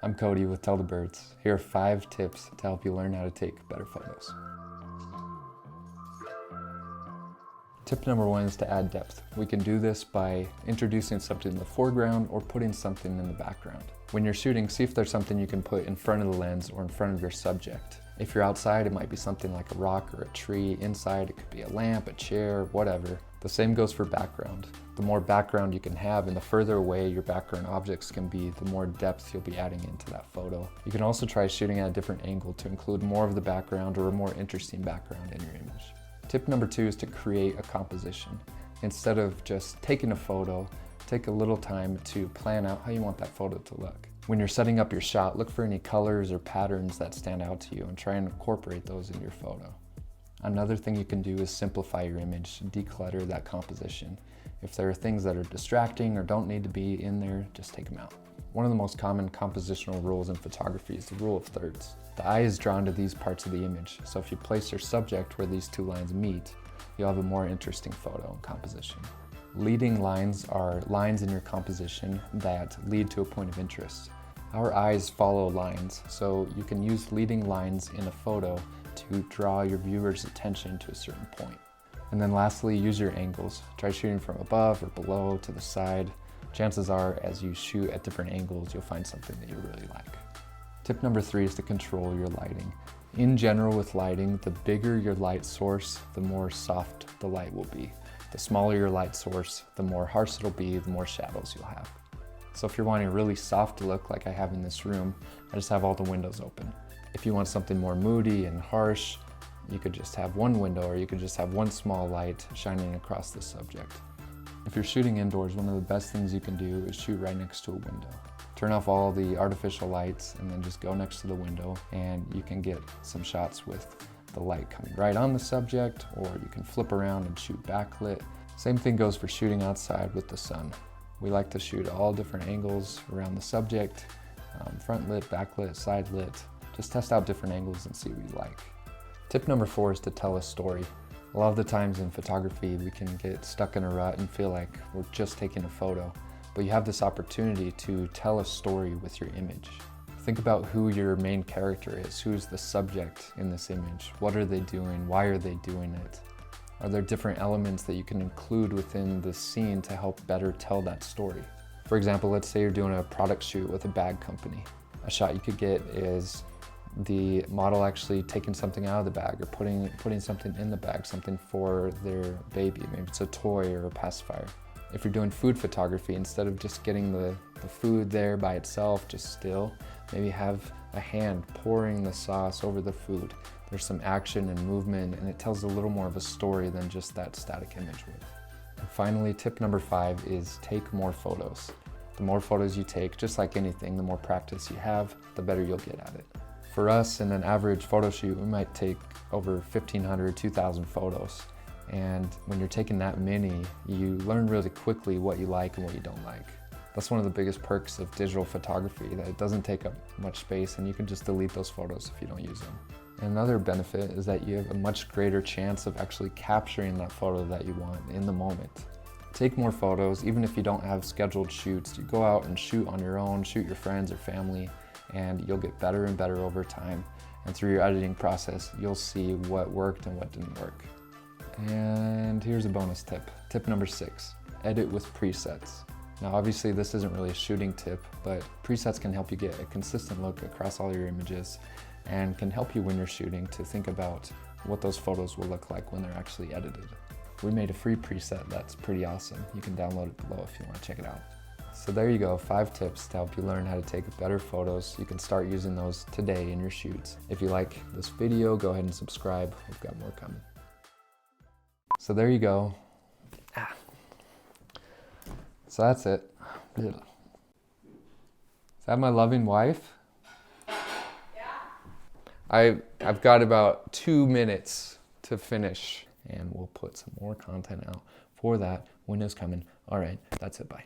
I'm Cody with Tell the Birds. Here are 5 tips to help you learn how to take better photos. Tip number 1 is to add depth. We can do this by introducing something in the foreground or putting something in the background. When you're shooting, see if there's something you can put in front of the lens or in front of your subject. If you're outside, it might be something like a rock or a tree. Inside, it could be a lamp, a chair, whatever. The same goes for background. The more background you can have and the further away your background objects can be, the more depth you'll be adding into that photo. You can also try shooting at a different angle to include more of the background or a more interesting background in your image. Tip number 2 is to create a composition. Instead of just taking a photo, take a little time to plan out how you want that photo to look. When you're setting up your shot, look for any colors or patterns that stand out to you and try and incorporate those in your photo. Another thing you can do is simplify your image, declutter that composition. If there are things that are distracting or don't need to be in there, just take them out. One of the most common compositional rules in photography is the rule of thirds. The eye is drawn to these parts of the image, so if you place your subject where these 2 lines meet, you'll have a more interesting photo and composition. Leading lines are lines in your composition that lead to a point of interest. Our eyes follow lines, so you can use leading lines in a photo to draw your viewer's attention to a certain point. And then lastly, use your angles. Try shooting from above or below to the side. Chances are, as you shoot at different angles, you'll find something that you really like. Tip number 3 is to control your lighting. In general with lighting, the bigger your light source, the more soft the light will be. The smaller your light source, the more harsh it'll be, the more shadows you'll have. So if you're wanting a really soft look like I have in this room, I just have all the windows open. If you want something more moody and harsh, you could just have one window or you could just have one small light shining across the subject. If you're shooting indoors, one of the best things you can do is shoot right next to a window. Turn off all the artificial lights and then just go next to the window and you can get some shots with the light coming right on the subject, or you can flip around and shoot backlit. Same thing goes for shooting outside with the sun. We like to shoot all different angles around the subject, front lit, backlit, side lit. Just test out different angles and see what you like. Tip number 4 is to tell a story. A lot of the times in photography, we can get stuck in a rut and feel like we're just taking a photo, but you have this opportunity to tell a story with your image. Think about who your main character is, who's the subject in this image, what are they doing, why are they doing it? Are there different elements that you can include within the scene to help better tell that story? For example, let's say you're doing a product shoot with a bag company. A shot you could get is the model actually taking something out of the bag or putting something in the bag, something for their baby. Maybe it's a toy or a pacifier. If you're doing food photography, instead of just getting the food there by itself, just still, maybe have a hand pouring the sauce over the food. There's some action and movement, and it tells a little more of a story than just that static image would. And finally, tip number 5 is take more photos. The more photos you take, just like anything, the more practice you have, the better you'll get at it. For us, in an average photo shoot, we might take over 1,500, 2,000 photos. And when you're taking that many, you learn really quickly what you like and what you don't like. That's one of the biggest perks of digital photography, that it doesn't take up much space and you can just delete those photos if you don't use them. And another benefit is that you have a much greater chance of actually capturing that photo that you want in the moment. Take more photos, even if you don't have scheduled shoots. You go out and shoot on your own, shoot your friends or family, and you'll get better and better over time. And through your editing process, you'll see what worked and what didn't work. And here's a bonus tip. Tip number 6, edit with presets. Now obviously this isn't really a shooting tip, but presets can help you get a consistent look across all your images and can help you when you're shooting to think about what those photos will look like when they're actually edited. We made a free preset that's pretty awesome. You can download it below if you want to check it out. So there you go, 5 tips to help you learn how to take better photos. You can start using those today in your shoots. If you like this video, go ahead and subscribe. We've got more coming. So there you go. So that's it. Is that my loving wife? Yeah. I've got about 2 minutes to finish, and we'll put some more content out for that when it's coming. All right, that's it, bye.